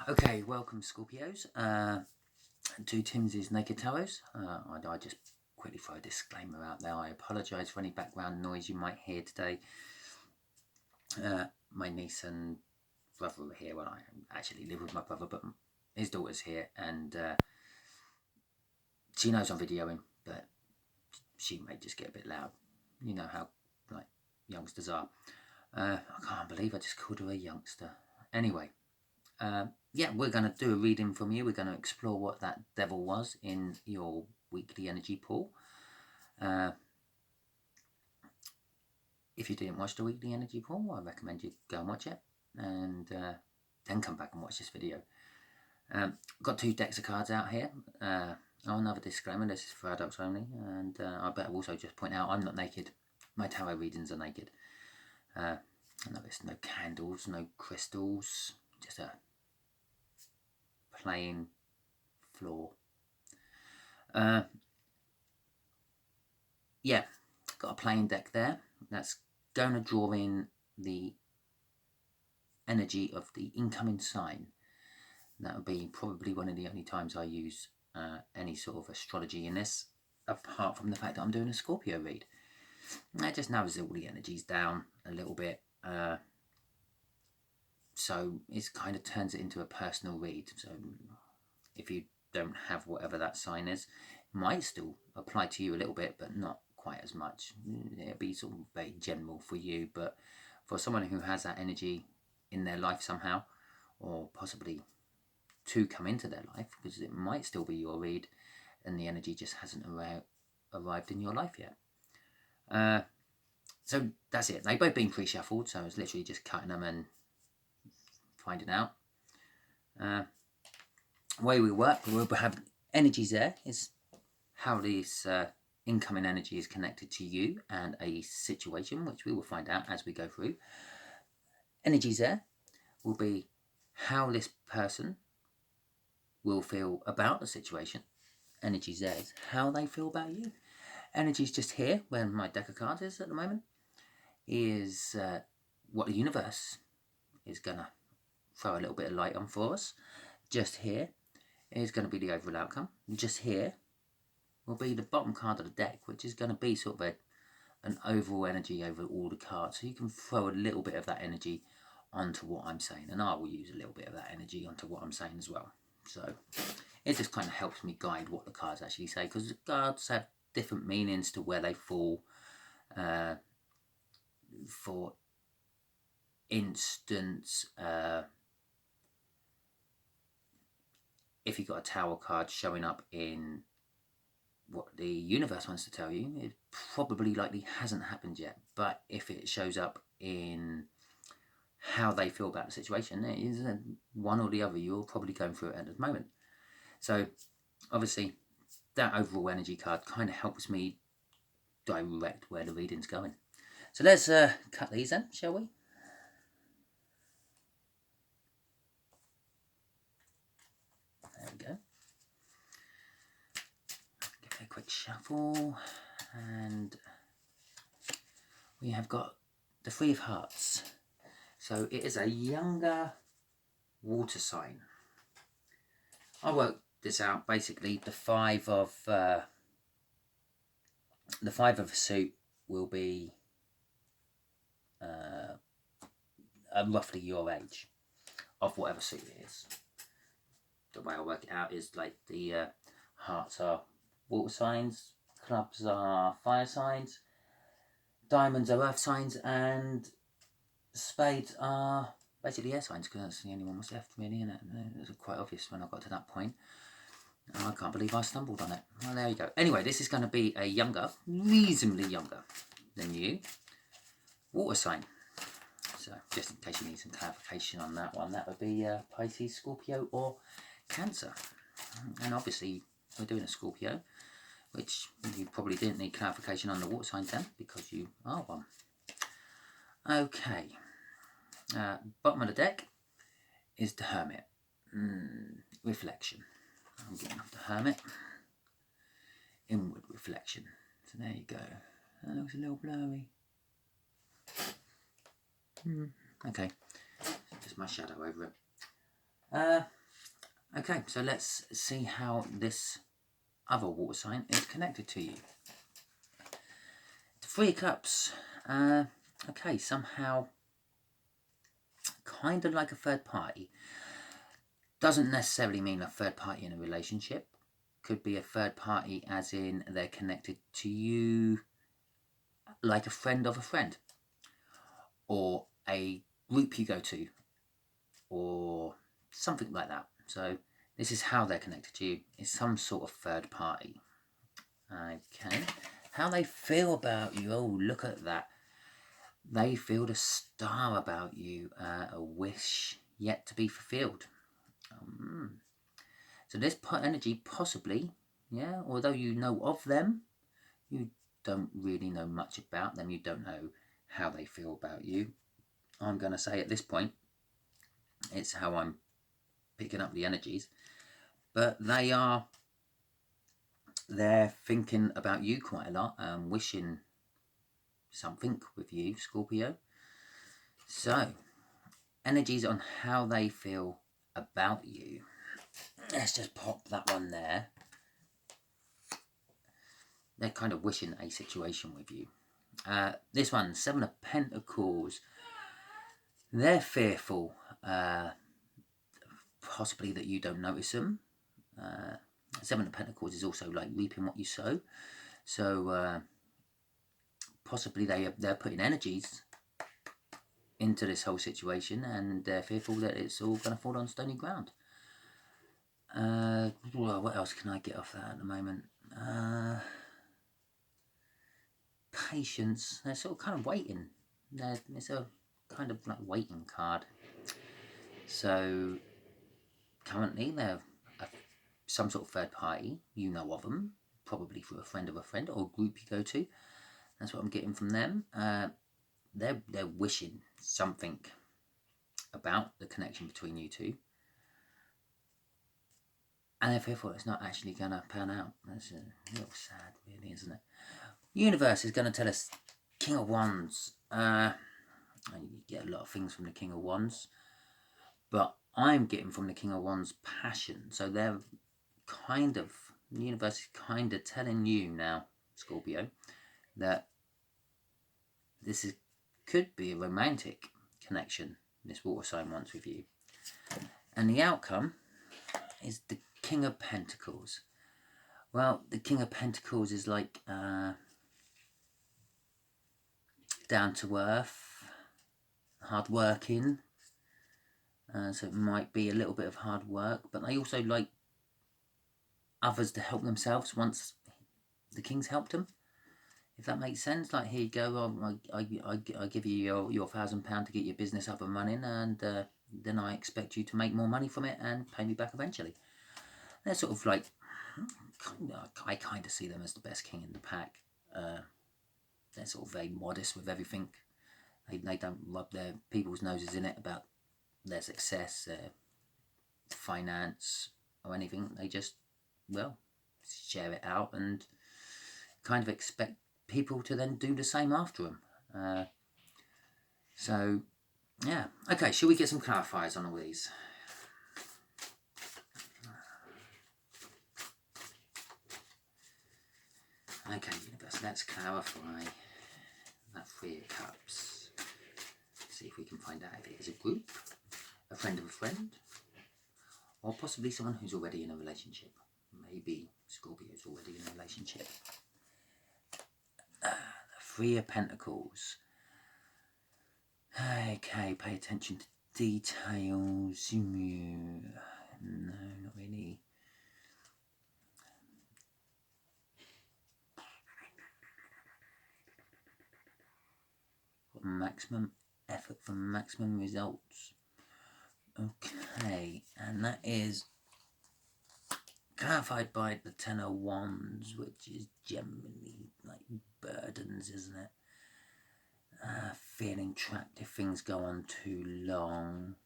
Okay, welcome Scorpios to Timsy's Naked Tarot. I just quickly throw a disclaimer out there. I apologise for any background noise you might hear today. My niece and brother are here. Well, I actually live with my brother, but his daughter's here, and she knows I'm videoing, but she may just get a bit loud. You know how like youngsters are. I can't believe I just called her a youngster. Anyway. Yeah, we're going to do a reading from you. We're going to explore what that devil was in your weekly energy pool. If you didn't watch the weekly energy pool, I recommend you go and watch it and then come back and watch this video. Got 2 decks of cards out here. Another disclaimer, this is for adults only, and I better also just point out I'm not naked. My tarot readings are naked. I know there's no candles, no crystals, just a plain floor. Yeah, got a plain deck there. That's going to draw in the energy of the incoming sign. That would be probably one of the only times I use any sort of astrology in this, apart from the fact that I'm doing a Scorpio read. That just narrows all the energies down a little bit. So it kind of turns it into a personal read. So if you don't have whatever that sign is, it might still apply to you a little bit, but not quite as much. It'll be sort of very general for you, but for someone who has that energy in their life somehow, or possibly to come into their life, because it might still be your read and the energy just hasn't arrived in your life yet. So that's it. They've both been pre-shuffled, so it's literally just cutting them and finding out. The way we work, we'll have energies there, is how this incoming energy is connected to you and a situation, which we will find out as we go through. Energies there will be how this person will feel about the situation. Energies there is how they feel about you. Energies just here, where my deck of cards is at the moment, is what the universe is going to throw a little bit of light on for us. Just here is going to be the overall outcome. Just here will be the bottom card of the deck, which is going to be sort of an overall energy over all the cards. So you can throw a little bit of that energy onto what I'm saying, and I will use a little bit of that energy onto what I'm saying as well. So it just kind of helps me guide what the cards actually say, because the cards have different meanings to where they fall. For instance, if you've got a Tower card showing up in what the universe wants to tell you, it probably likely hasn't happened yet. But if it shows up in how they feel about the situation, it is one or the other. You're probably going through it at the moment. So obviously that overall energy card kind of helps me direct where the reading's going. So let's cut these then, shall we? There we go. Give it a quick shuffle, and we have got the 3 of Hearts. So it is a younger water sign. I worked this out. Basically, the 5 of a suit will be roughly your age of whatever suit it is. The way I work it out is like the hearts are water signs, clubs are fire signs, diamonds are earth signs, and spades are basically air signs, because that's the only one was left really, and it was quite obvious when I got to that point. I can't believe I stumbled on it. Well, there you go. Anyway, this is going to be a younger, reasonably younger than you, water sign. So just in case you need some clarification on that one, that would be Pisces, Scorpio or Cancer. And obviously we're doing a Scorpio, which you probably didn't need clarification on the water sign then, because you are one. Okay, bottom of the deck is the Hermit. Reflection. I'm getting off the Hermit. Inward reflection. So there you go. That looks a little blurry. Okay, just my shadow over it. Okay, so let's see how this other water sign is connected to you. The Three of Cups. Okay, somehow kind of like a third party. Doesn't necessarily mean a third party in a relationship. Could be a third party as in they're connected to you like a friend of a friend, or a group you go to, or something like that. So this is how they're connected to you. It's some sort of third party. Okay, how they feel about you. Oh, look at that. They feel the star about you, a wish yet to be fulfilled. So this energy possibly, yeah, although you know of them, you don't really know much about them. You don't know how they feel about you. I'm going to say at this point, it's how I'm picking up the energies. But they're thinking about you quite a lot, wishing something with you, Scorpio. So, energies on how they feel about you. Let's just pop that one there. They're kind of wishing a situation with you. This one, Seven of Pentacles. They're fearful, possibly that you don't notice them. Seven of Pentacles is also like reaping what you sow. So possibly they're putting energies into this whole situation, and they're fearful that it's all going to fall on stony ground. Well, what else can I get off that at the moment? Patience. They're sort of kind of waiting. It's a kind of like waiting card. So currently they're some sort of third party. You know of them, probably through a friend of a friend or a group you go to. That's what I'm getting from them. They're wishing something about the connection between you two, and they're fearful it's not actually going to pan out. That's a little sad, really, isn't it? Universe is going to tell us King of Wands. And you get a lot of things from the King of Wands, but I'm getting from the King of Wands passion. So they're kind of, the universe is kind of telling you now, Scorpio, that this could be a romantic connection this water sign wants with you. And the outcome is the King of Pentacles. Well, the King of Pentacles is like down to earth, hard working. So it might be a little bit of hard work, but they also like others to help themselves once the King's helped them. If that makes sense, like, here you go, I give you your £1,000 to get your business up and running, and then I expect you to make more money from it and pay me back eventually. They're sort of like, I kind of see them as the best king in the pack. They're sort of very modest with everything. They don't rub their people's noses in it about their success, their finance, or anything. They just, well, share it out and kind of expect people to then do the same after them. So, yeah. Okay, shall we get some clarifiers on all these? Okay, universe, let's clarify that Three of Cups. See if we can find out if it is a group, a friend of a friend, or possibly someone who's already in a relationship. Maybe Scorpio's already in a relationship. The Three of Pentacles. Okay, pay attention to details. No, not really. Maximum effort for maximum results. Okay, and that is clarified by the Ten of Wands, which is generally like burdens, isn't it? Feeling trapped if things go on too long.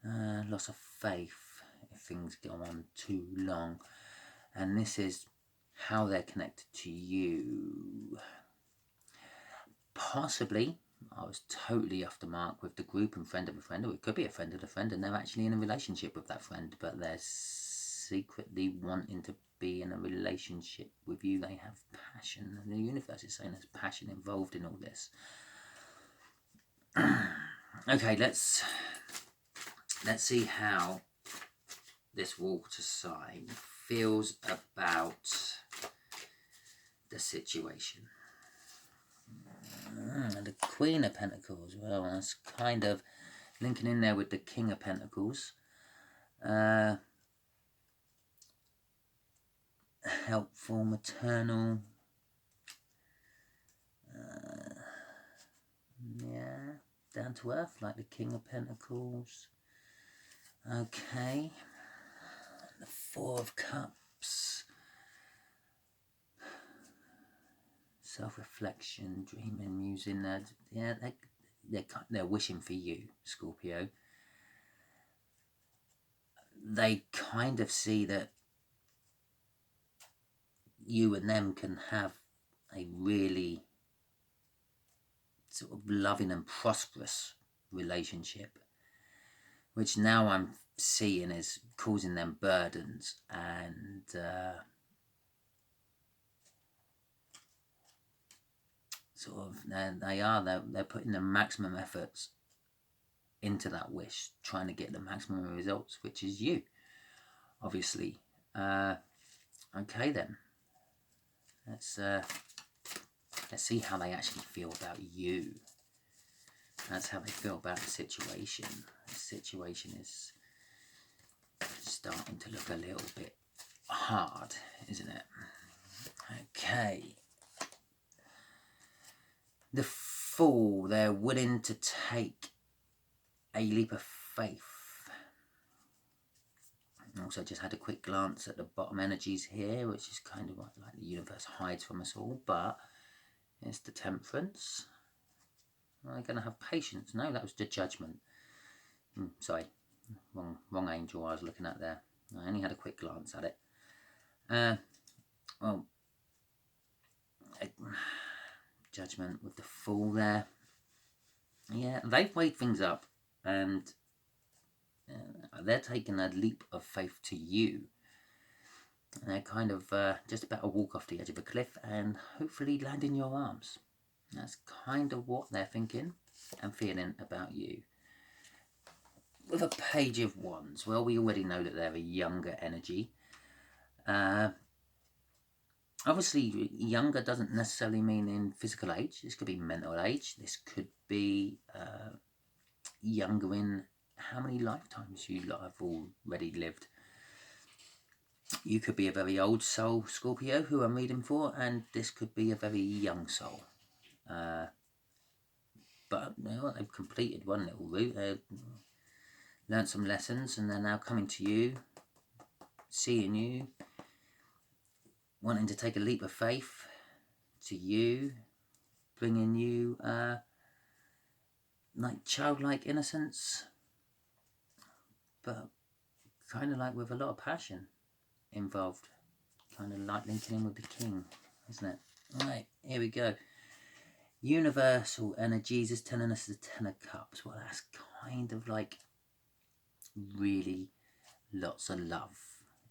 Loss of faith if things go on too long. And this is how they're connected to you. Possibly I was totally off the mark with the group and friend of a friend, or it could be a friend of a friend and they're actually in a relationship with that friend, but they're secretly wanting to be in a relationship with you. They have passion, and the universe is saying there's passion involved in all this. Okay, let's see how this water sign feels about the situation. The Queen of Pentacles, well, that's kind of linking in there with the King of Pentacles. Helpful, maternal. Yeah, down to earth, like the King of Pentacles. Okay. The Four of Cups. Self-reflection, dreaming, musing. Yeah, they're wishing for you, Scorpio. They kind of see that you and them can have a really sort of loving and prosperous relationship, which now I'm seeing is causing them burdens, and sort of they're putting the maximum efforts into that wish, trying to get the maximum results, which is you, obviously. Okay then, let's see how they actually feel about you. That's how they feel about the situation. The situation is starting to look a little bit hard, isn't it? Okay. The Fool, they're willing to take a leap of faith. Also just had a quick glance at the bottom energies here, which is kind of like the universe hides from us all, but it's the Temperance. Are they going to have patience? No, that was the Judgment. Sorry, wrong angel I was looking at there. I only had a quick glance at it. Well, Judgment with the Fool there. Yeah, they've weighed things up, and they're taking a leap of faith to you. And they're kind of just about to walk off the edge of a cliff and hopefully land in your arms. That's kind of what they're thinking and feeling about you. With a Page of Wands, well, we already know that they're a younger energy. Obviously, younger doesn't necessarily mean in physical age. This could be mental age. This could be younger in how many lifetimes you lot have already lived. You could be a very old soul, Scorpio, who I'm reading for, and this could be a very young soul. But you know, they've completed one little route. They've learned some lessons, and they're now coming to you, seeing you, wanting to take a leap of faith to you, bringing you like childlike innocence, but kind of like with a lot of passion involved, kind of like linking in with the King, isn't it? Right, here we go. Universal energies is telling us the Ten of Cups. Well, that's kind of like really lots of love,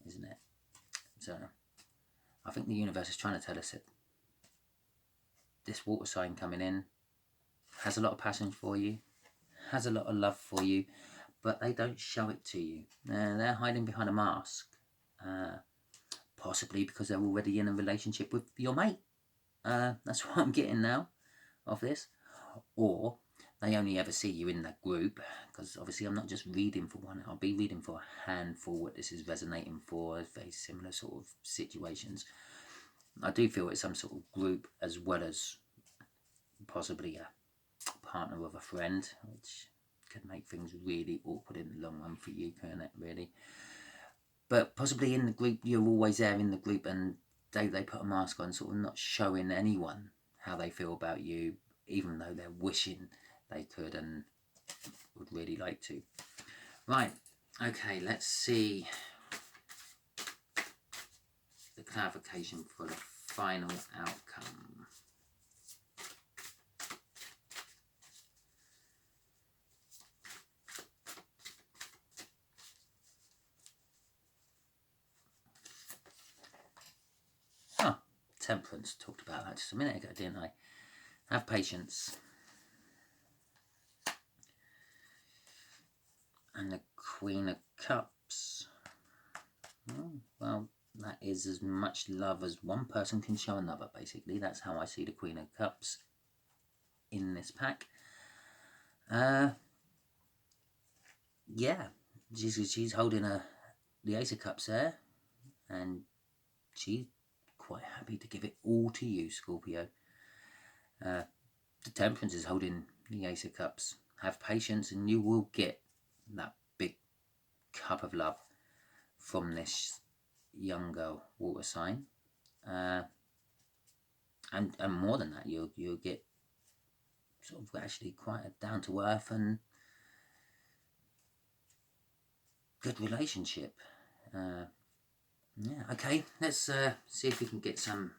isn't it? So I think the universe is trying to tell us that this water sign coming in has a lot of passion for you, has a lot of love for you, but they don't show it to you. They're hiding behind a mask, possibly because they're already in a relationship with your mate. That's what I'm getting now of this. Or they only ever see you in that group, because obviously I'm not just reading for one. I'll be reading for a handful what this is resonating for, very similar sort of situations. I do feel it's some sort of group as well as possibly a partner of a friend, which could make things really awkward in the long run for you, can't it, really? But possibly in the group, you're always there in the group, and they put a mask on, sort of not showing anyone how they feel about you, even though they're wishing they could and would really like to. Right, okay, let's see the clarification for the final outcome. Temperance. Talked about that just a minute ago, didn't I? Have patience. And the Queen of Cups. Oh, well, that is as much love as one person can show another, basically. That's how I see the Queen of Cups in this pack. Yeah, she's holding the Ace of Cups there, and she's quite happy to give it all to you, Scorpio. The Temperance is holding the Ace of Cups. Have patience and you will get that big cup of love from this younger water sign. And more than that, you'll get sort of actually quite a down to earth and good relationship. Yeah, okay, let's see if we can get some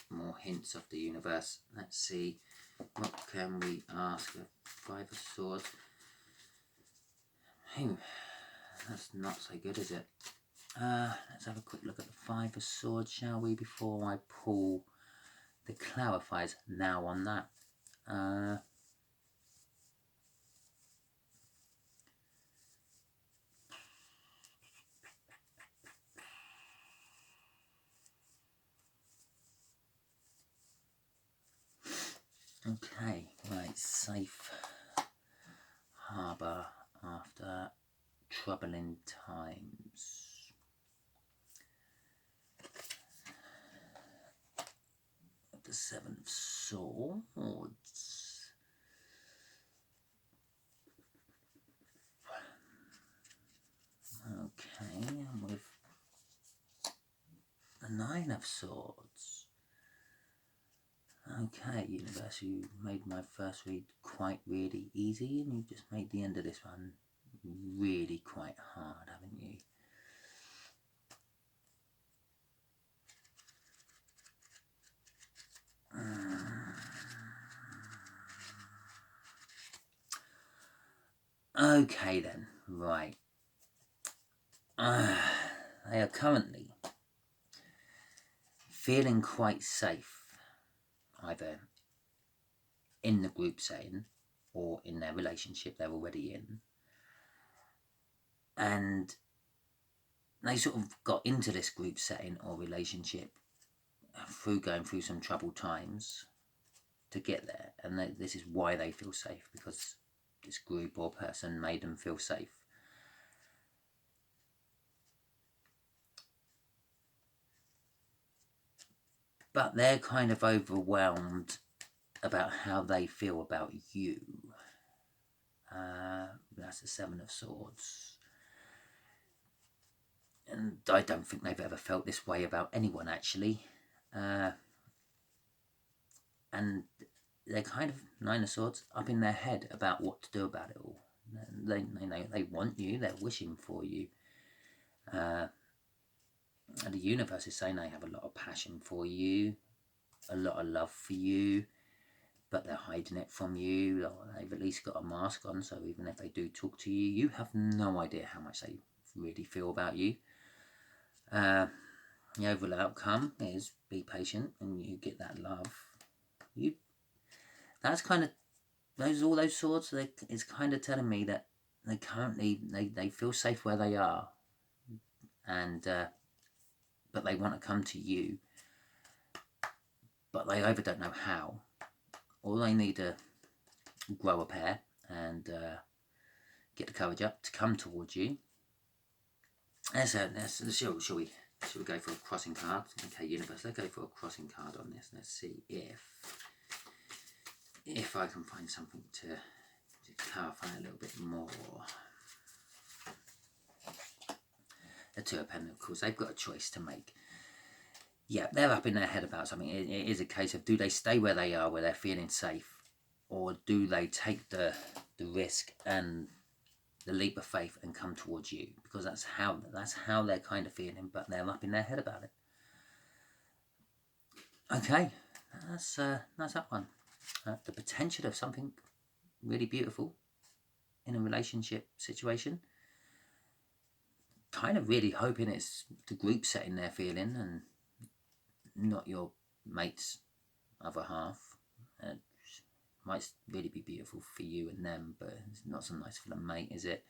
more hints of the universe. Let's see, what can we ask? Five of Swords. That's not so good, is it? Let's have a quick look at the Five of Swords, shall we, before I pull the clarifiers now on that. Okay, right, safe harbour after troubling times. The Seven of Swords. Okay, and with the Nine of Swords. Okay, universe, you made my first read quite really easy, and you just made the end of this one really quite hard, haven't you? Okay then, right. They are currently feeling quite safe, either in the group setting or in their relationship they're already in. And they sort of got into this group setting or relationship through going through some troubled times to get there. And this is why they feel safe, because this group or person made them feel safe. But they're kind of overwhelmed about how they feel about you. That's the Seven of Swords. And I don't think they've ever felt this way about anyone, actually. And they're kind of, Nine of Swords, up in their head about what to do about it all. They want you, they're wishing for you. And the universe is saying they have a lot of passion for you, a lot of love for you, but they're hiding it from you. They've at least got a mask on, so even if they do talk to you, you have no idea how much they really feel about you. The overall outcome is be patient and you get that love. That's kind of, all those swords, it's kind of telling me that they currently, they feel safe where they are. And but they want to come to you, but they either don't know how, or they need to grow a pair and get the courage up to come towards you. Shall we go for a crossing card? Okay, universe, let's go for a crossing card on this. Let's see if I can find something to clarify a little bit more. The Two of Pentacles, they've got a choice to make. Yeah, they're up in their head about something. It is a case of, do they stay where they are, where they're feeling safe, or do they take the risk and the leap of faith and come towards you? Because that's how they're kind of feeling, but they're up in their head about it. Okay, that's that one. The potential of something really beautiful in a relationship situation. Kind of really hoping it's the group setting they're feeling, and not your mate's other half. Might really be beautiful for you and them, but it's not so nice for the mate, is it?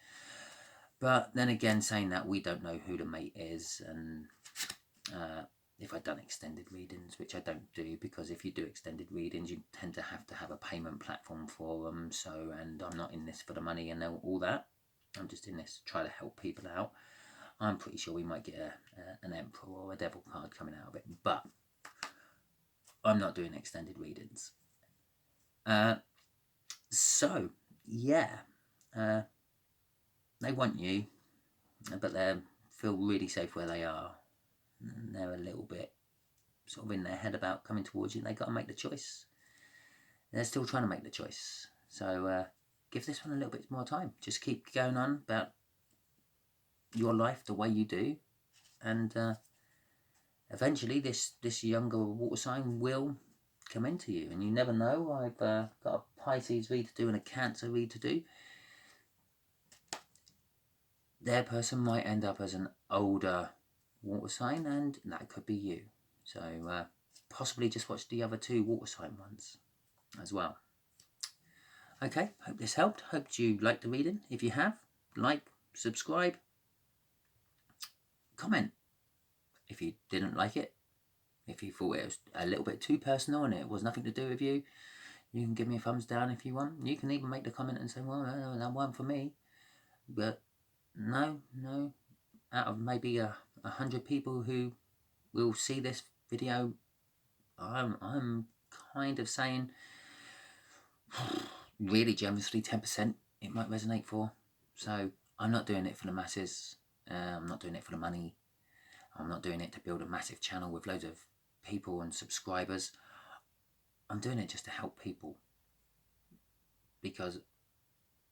But then again, saying that, we don't know who the mate is, and if I've done extended readings, which I don't do, because if you do extended readings, you tend to have a payment platform for them. So, and I'm not in this for the money and all that. I'm just in this to try to help people out. I'm pretty sure we might get an Emperor or a Devil card coming out of it, but I'm not doing extended readings. So, yeah, they want you, but they feel really safe where they are. And they're a little bit sort of in their head about coming towards you, and they got to make the choice. They're still trying to make the choice. So give this one a little bit more time. Just keep going on about your life the way you do, and eventually this younger water sign will come into you. And you never know. I've got a Pisces read to do and a Cancer read to do. Their person might end up as an older water sign, and that could be you. So possibly just watch the other 2 water sign ones as well. Okay, hope this helped. Hope you liked the reading. If you have, like, subscribe, comment if you didn't like it. If you thought it was a little bit too personal and it was nothing to do with you, you can give me a thumbs down if you want. You can even make the comment and say, well, no, that wasn't for me. But no, out of maybe 100 people who will see this video, I'm kind of saying really generously 10% it might resonate for. So I'm not doing it for the masses. I'm not doing it for the money. I'm not doing it to build a massive channel with loads of people and subscribers. I'm doing it just to help people, because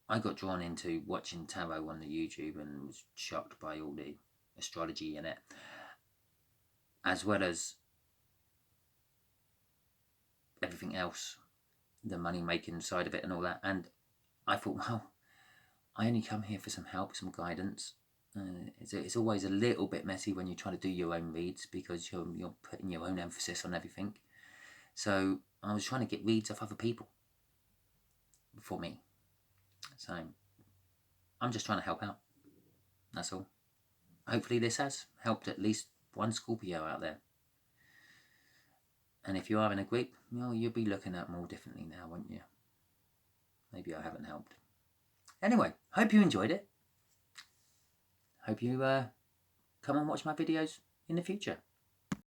I got drawn into watching tarot on the YouTube and was shocked by all the astrology in it, as well as everything else, the money making side of it and all that. And I thought, well, I only come here for some help, some guidance. It's always a little bit messy when you try to do your own reads, because you're putting your own emphasis on everything. So I was trying to get reads off other people for me. So I'm just trying to help out. That's all. Hopefully this has helped at least one Scorpio out there. And if you are in a group, well, you'll be looking at more differently now, won't you? Maybe I haven't helped. Anyway, hope you enjoyed it. Hope you come and watch my videos in the future.